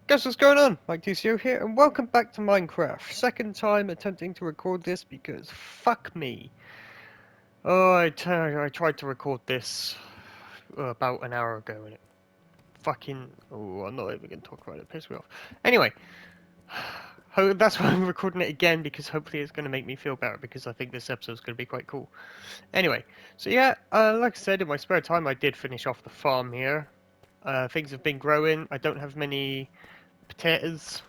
Guess what's going on? Mike TCO here, and welcome back to Minecraft. Second time attempting to record this because fuck me. Oh, I tried to record this about an hour ago and it fucking... Oh, I'm not even going to talk about it, it pissed me off. Anyway, that's why I'm recording it again because hopefully it's going to make me feel better because I think this episode's going to be quite cool. Anyway, so yeah, like I said, in my spare time I did finish off the farm here. Things have been growing. I don't have many potatoes.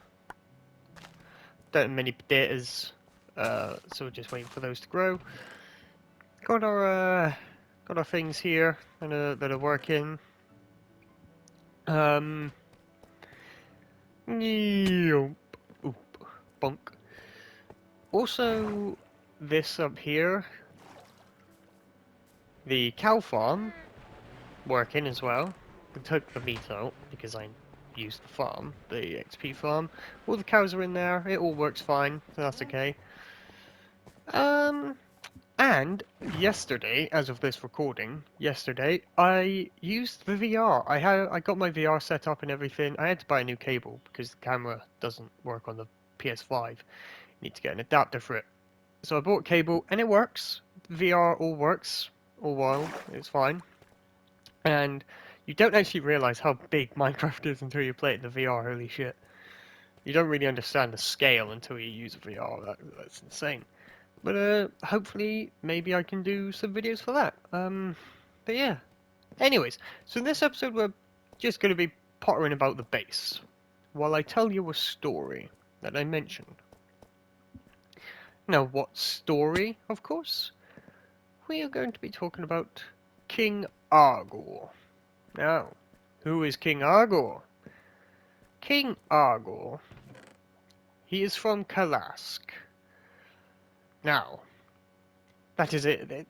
So we're just waiting for those to grow. Got our things here that are working. Um, oop, bonk. Also, this up here, the cow farm, working as well. I took the meat out because I used the farm, the XP farm. All the cows are in there. It all works fine, so that's okay. And yesterday, as of this recording, I used the VR. I got my VR set up and everything. I had to buy a new cable because the camera doesn't work on the PS5. You need to get an adapter for it. So I bought a cable and it works. VR all works, all while it's fine. And you don't actually realize how big Minecraft is until you play it in the VR. Holy shit! You don't really understand the scale until you use VR. That's insane. But hopefully, maybe I can do some videos for that. But yeah. Anyways, so in this episode we're just going to be pottering about the base, while I tell you a story that I mentioned. Now, what story, of course? We are going to be talking about King Argor. Now, who is King Argor? King Argor, he is from Kalask. Now, that is it.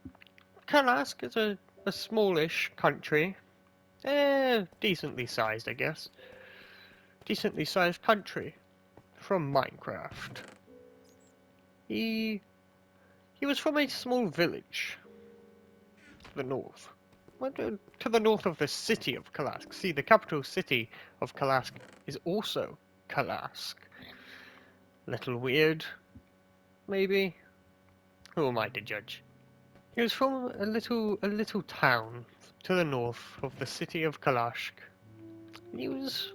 Kalask is a smallish country. Decently sized, I guess. Decently sized country from Minecraft. He was from a small village to the north. To the north of the city of Kalask. See, the capital city of Kalask is also Kalask. Little weird, maybe? Who am I to judge? He was from a little town to the north of the city of Kalask. He was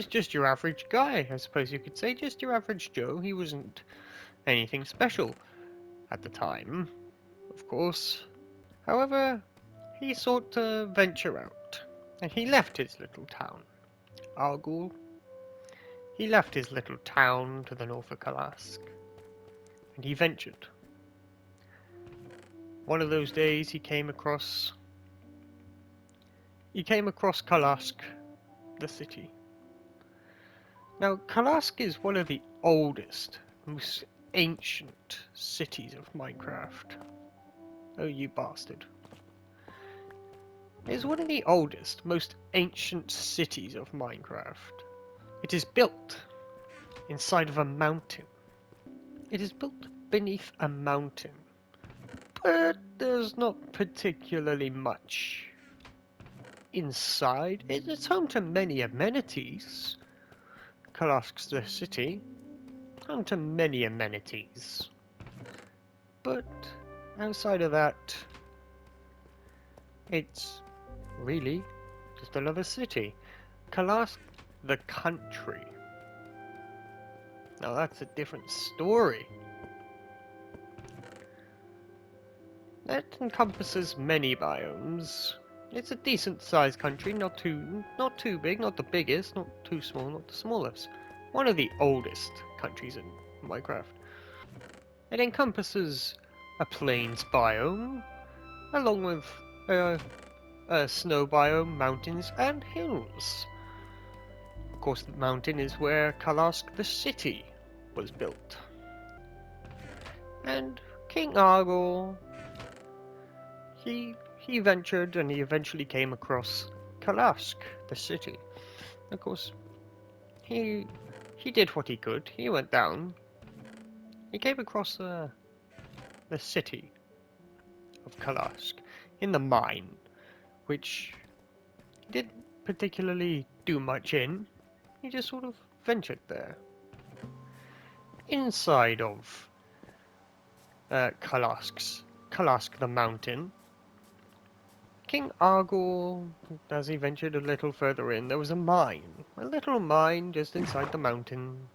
just your average guy, I suppose you could say, just your average Joe. He wasn't anything special at the time, of course. However, he sought to venture out, and he left his little town, Argul. He left his little town to the north of Kalask, and he ventured. One of those days he came across Kalask, the city. Now, Kalask is one of the oldest, most ancient cities of Minecraft. Oh, you bastard. It is one of the oldest, most ancient cities of Minecraft. It is built inside of a mountain. It is built beneath a mountain. But there's not particularly much inside. It's home to many amenities. Kalask's the city. Home to many amenities. But outside of that, it's really just another city. Kalask, the country. Now that's a different story. That encompasses many biomes. It's a decent sized country, not too big, not the biggest, not too small, not the smallest. One of the oldest countries in Minecraft. It encompasses a plains biome, along with a snow biome, mountains, and hills. Of course, the mountain is where Kalask the city was built. And King Argor, he ventured and he eventually came across Kalask, the city. Of course, he did what he could. He went down. He came across the city of Kalask in the mine, which he didn't particularly do much in. he just sort of ventured there. Inside of Kalask the mountain, King Argor, as he ventured a little further in, there was a mine. A little mine just inside the mountain,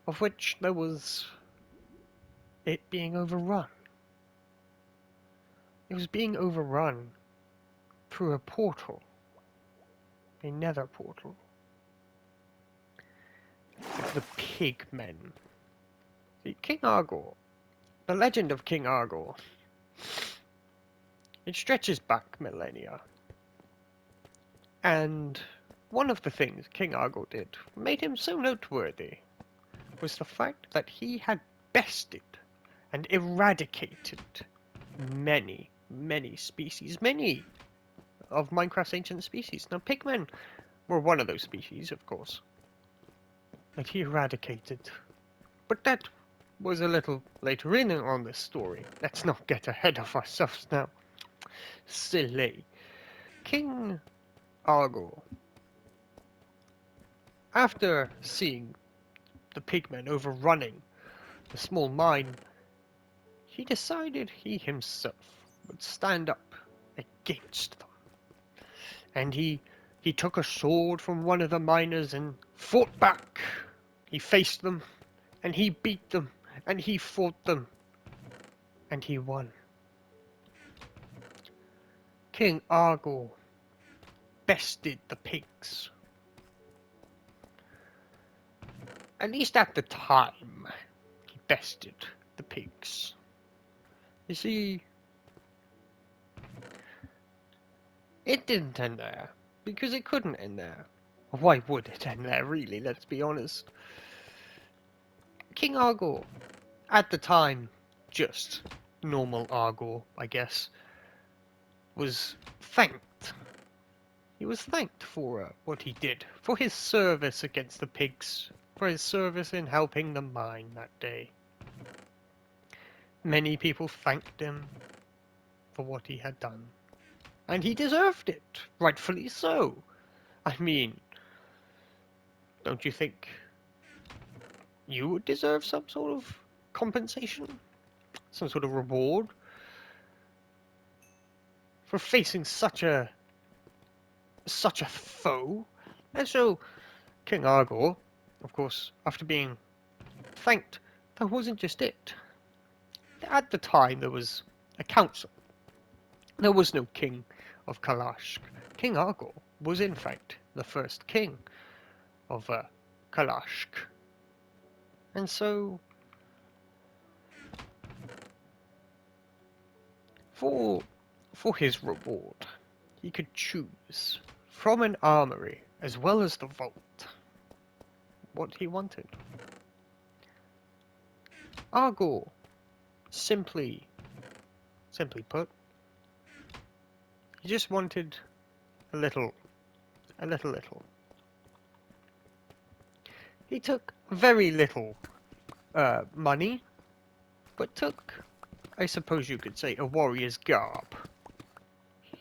of which there was it being overrun. It was being overrun through a portal. A nether portal. The Pigmen. See, King Argor, the legend of King Argor, it stretches back millennia. And one of the things King Argor did made him so noteworthy was the fact that he had bested and eradicated many, many species, many of Minecraft's ancient species. Now, Pigmen were one of those species, of course, that he eradicated. But that was a little later in on this story. Let's not get ahead of ourselves now. Silly. King Argor, after seeing the pigmen overrunning the small mine, he decided he himself would stand up against them. And he took a sword from one of the miners and fought back. He faced them, and he beat them, and he fought them, and he won. King Argor bested the pigs. At least at the time, he bested the pigs. You see, it didn't end there, because it couldn't end there. Why would it end there, really? Let's be honest. King Argor, at the time, just normal Argor, I guess, was thanked. He was thanked for what he did, for his service against the pigs, for his service in helping the mine that day. Many people thanked him for what he had done. And he deserved it, rightfully so. I mean, don't you think you would deserve some sort of compensation? Some sort of reward? For facing such a foe? And so, King Argor, of course, after being thanked, that wasn't just it. At the time, there was a council. There was no king of Kalask. King Argor was, in fact, the first king of Kalask. And so, for his reward, he could choose from an armory, as well as the vault, what he wanted. Argor, simply put, he just wanted a little. He took very little money, but took, I suppose you could say, a warrior's garb.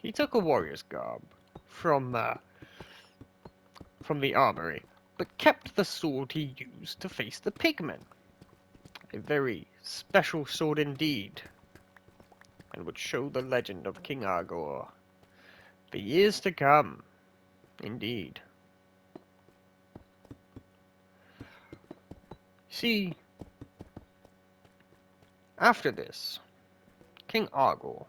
He took a warrior's garb from the armory, but kept the sword he used to face the pigmen. A very special sword indeed, and would show the legend of King Argor for years to come, indeed. See, after this, King Argor,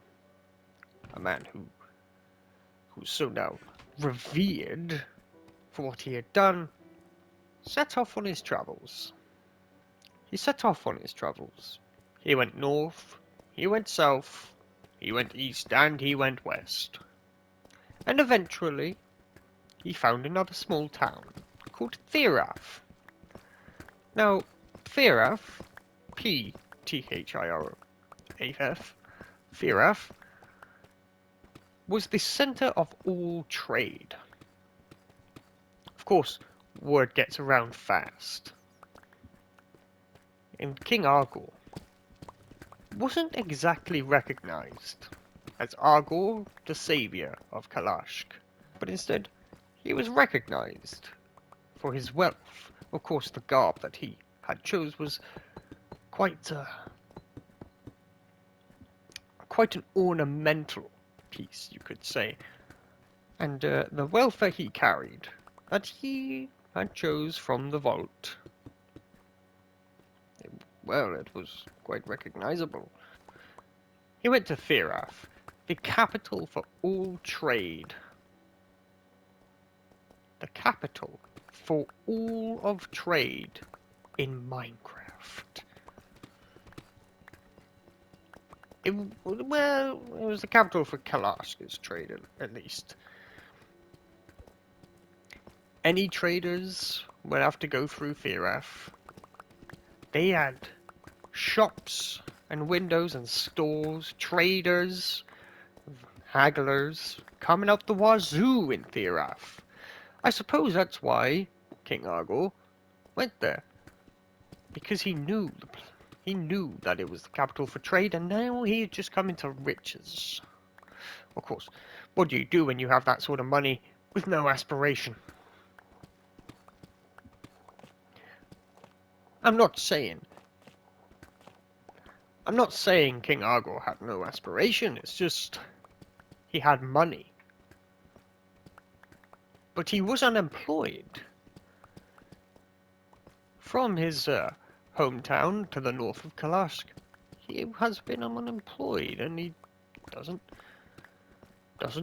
a man who's so now revered for what he had done, set off on his travels. He set off on his travels. He went north, he went south, he went east, and he went west. And eventually, he found another small town called Therath. Now, Therath, P-T-H-I-R-A-F, Therath, was the center of all trade. Of course, word gets around fast. And King Argor wasn't exactly recognized as Argor, the savior of Kalask, but instead he was recognized for his wealth. Of course, the garb that he had chose was quite quite an ornamental piece, you could say. And the wealth that he carried, that he had chose from the vault, well, it was quite recognizable. He went to Therath, the capital for all trade. The capital for all of trade in Minecraft. It was the capital for Kalaska's trade, at least. Any traders would have to go through Therath. They had shops and windows and stores, traders, hagglers, coming up the wazoo in Therath. I suppose that's why King Argor went there, because he knew that it was the capital for trade, and now he had just come into riches. Of course, what do you do when you have that sort of money with no aspiration? I'm not saying King Argor had no aspiration, it's just he had money. But he was unemployed. From his hometown to the north of Kalask, he has been unemployed, and he doesn't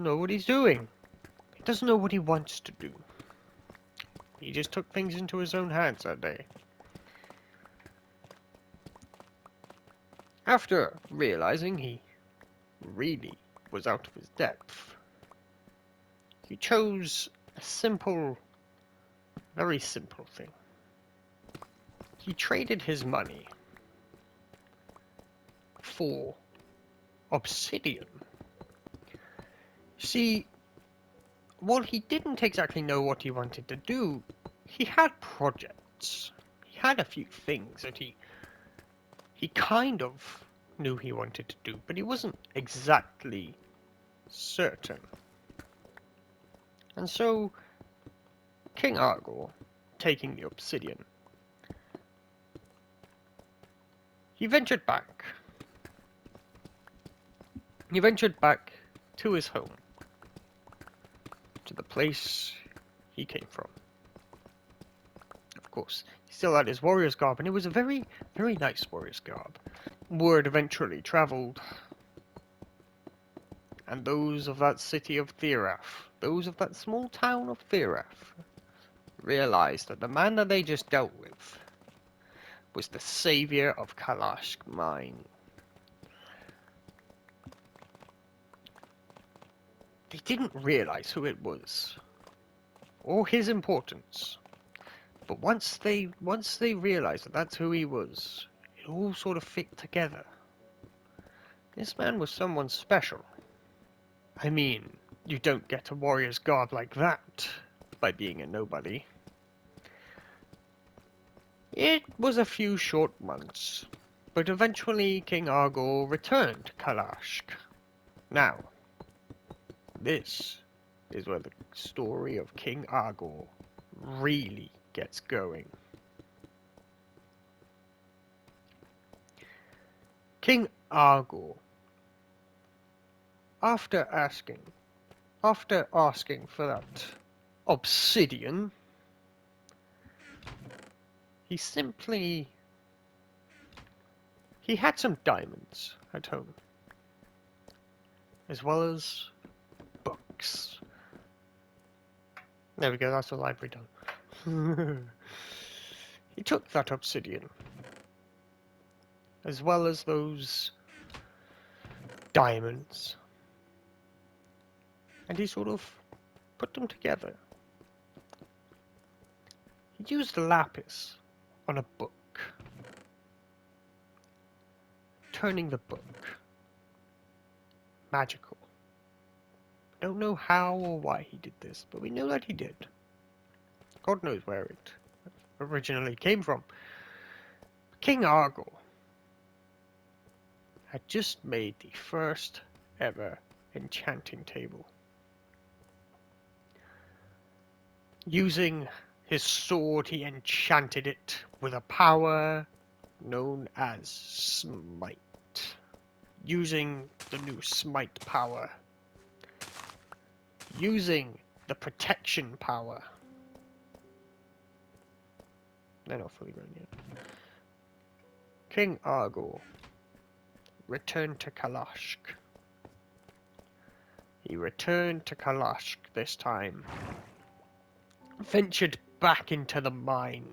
know what he's doing. He doesn't know what he wants to do. He just took things into his own hands that day. After realizing he really was out of his depth, he chose a simple, very simple thing. He traded his money for obsidian. See, while he didn't exactly know what he wanted to do, he had projects. He had a few things that he kind of knew he wanted to do, but he wasn't exactly certain. And so, King Argor, taking the obsidian, he ventured back. He ventured back to his home, to the place he came from. Of course, he still had his warrior's garb, and it was a very, very nice warrior's garb. Word eventually travelled, and those of that city of Therath, those of that small town of Therath, realized that the man that they just dealt with was the savior of Kalask Mine. They didn't realize who it was, or his importance. But once they realized that that's who he was, it all sort of fit together. This man was someone special. I mean, you don't get a warrior's garb like that by being a nobody. It was a few short months, but eventually King Argor returned to Kalask. Now, this is where the story of King Argor really gets going. King Argor, after asking for that obsidian, he had some diamonds at home, as well as books. There we go, that's the library done. He took that obsidian, as well as those diamonds, and he sort of put them together. He used lapis on a book, turning the book magical. I don't know how or why he did this, but we know that he did. God knows where it originally came from. King Argor had just made the first ever enchanting table, using His sword, he enchanted it with a power known as Smite. Using the new Smite power. Using the protection power. They're not fully grown yet. King Argor returned to Kalashk. He returned to Kalashk this time. Ventured back into the mine.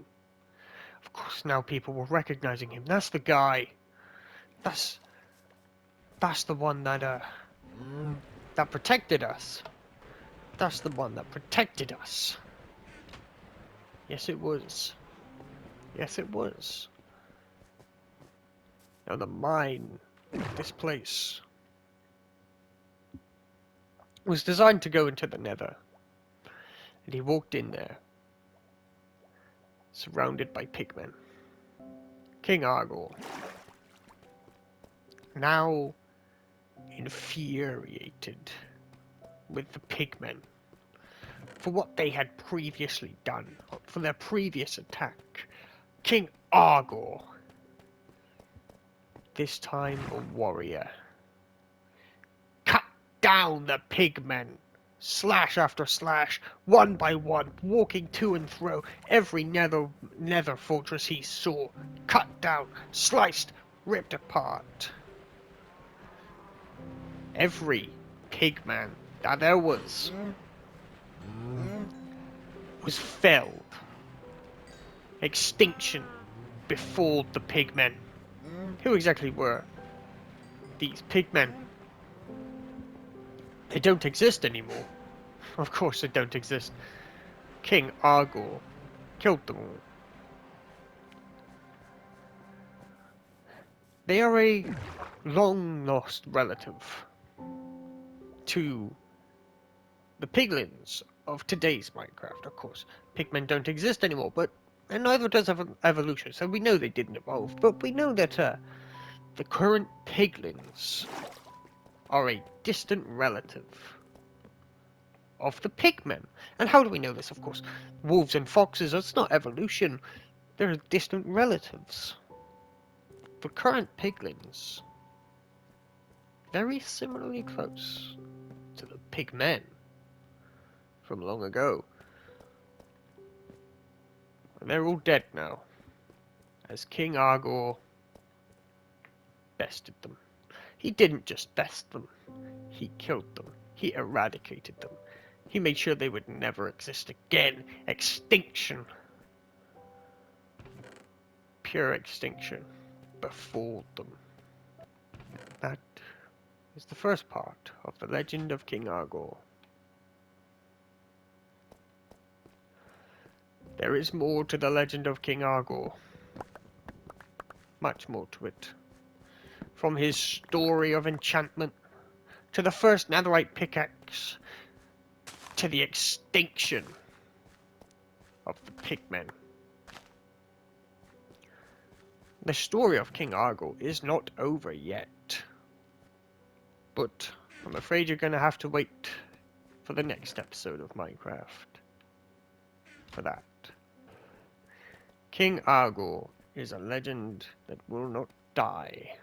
Of course, now people were recognizing him. That's the guy. That's the one that protected us. That's the one that protected us. Yes, it was. Yes, it was. Now the mine, this place, was designed to go into the Nether. And he walked in there, surrounded by pigmen. King Argor, now infuriated with the pigmen for what they had previously done, for their previous attack. King Argor, this time a warrior, cut down the pigmen, slash after slash, one by one, walking to and fro, every nether fortress he saw, cut down, sliced, ripped apart. Every pigman that there was felled. Extinction before the pigmen. Who exactly were these pigmen? They don't exist anymore. Of course they don't exist. King Argor killed them all. They are a long-lost relative to the piglins of today's Minecraft, of course. Pigmen don't exist anymore, and neither does evolution, so we know they didn't evolve, but we know that the current piglins are a distant relative of the pigmen. And how do we know this? Of course, wolves and foxes, that's not evolution, they're distant relatives. The current piglins, very similarly close to the pigmen from long ago. And they're all dead now, as King Argor bested them. He didn't just best them, he killed them, he eradicated them. He made sure they would never exist again. Extinction. Pure extinction before them. That is the first part of the legend of King Argor. There is more to the legend of King Argor. Much more to it. From his story of enchantment, to the first netherite pickaxe, to the extinction of the pigmen. The story of King Argor is not over yet. But I'm afraid you're going to have to wait for the next episode of Minecraft for that. King Argor is a legend that will not die.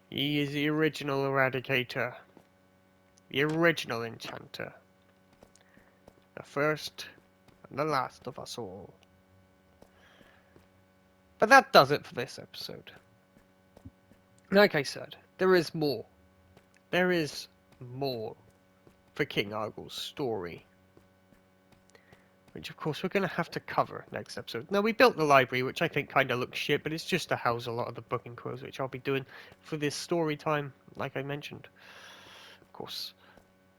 He is the original eradicator, the original enchanter, the first and the last of us all. But that does it for this episode. Like I said, there is more. There is more for King Argor's story, which of course we're going to have to cover next episode. Now, we built the library, which I think kind of looks shit, but it's just to house a lot of the book and quotes, which I'll be doing for this story time, like I mentioned. Of course,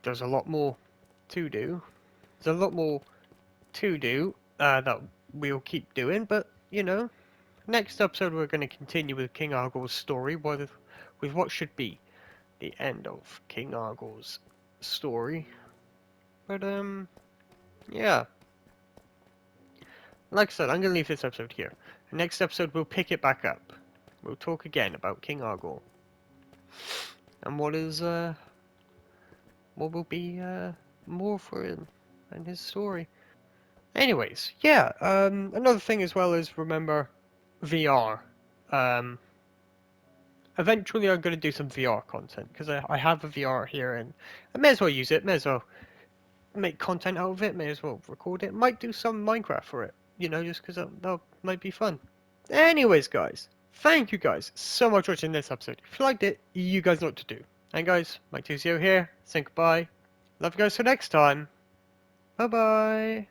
there's a lot more to do. There's a lot more to do that we'll keep doing, but, you know, next episode we're going to continue with King Argor's story with what should be the end of King Argor's story. But, yeah. Like I said, I'm going to leave this episode here. The next episode, we'll pick it back up. We'll talk again about King Argor. And what will be more for him and his story. Anyways, yeah, another thing as well is remember VR. Um, Eventually I'm going to do some VR content because I have a VR here and I may as well use it, may as well make content out of it, may as well record it, might do some Minecraft for it, you know, just because that might be fun. Anyways, guys, thank you guys so much for watching this episode. If you liked it, you guys know what to do. And guys, Mike 20 here, saying goodbye. Love you guys till next time. Bye bye.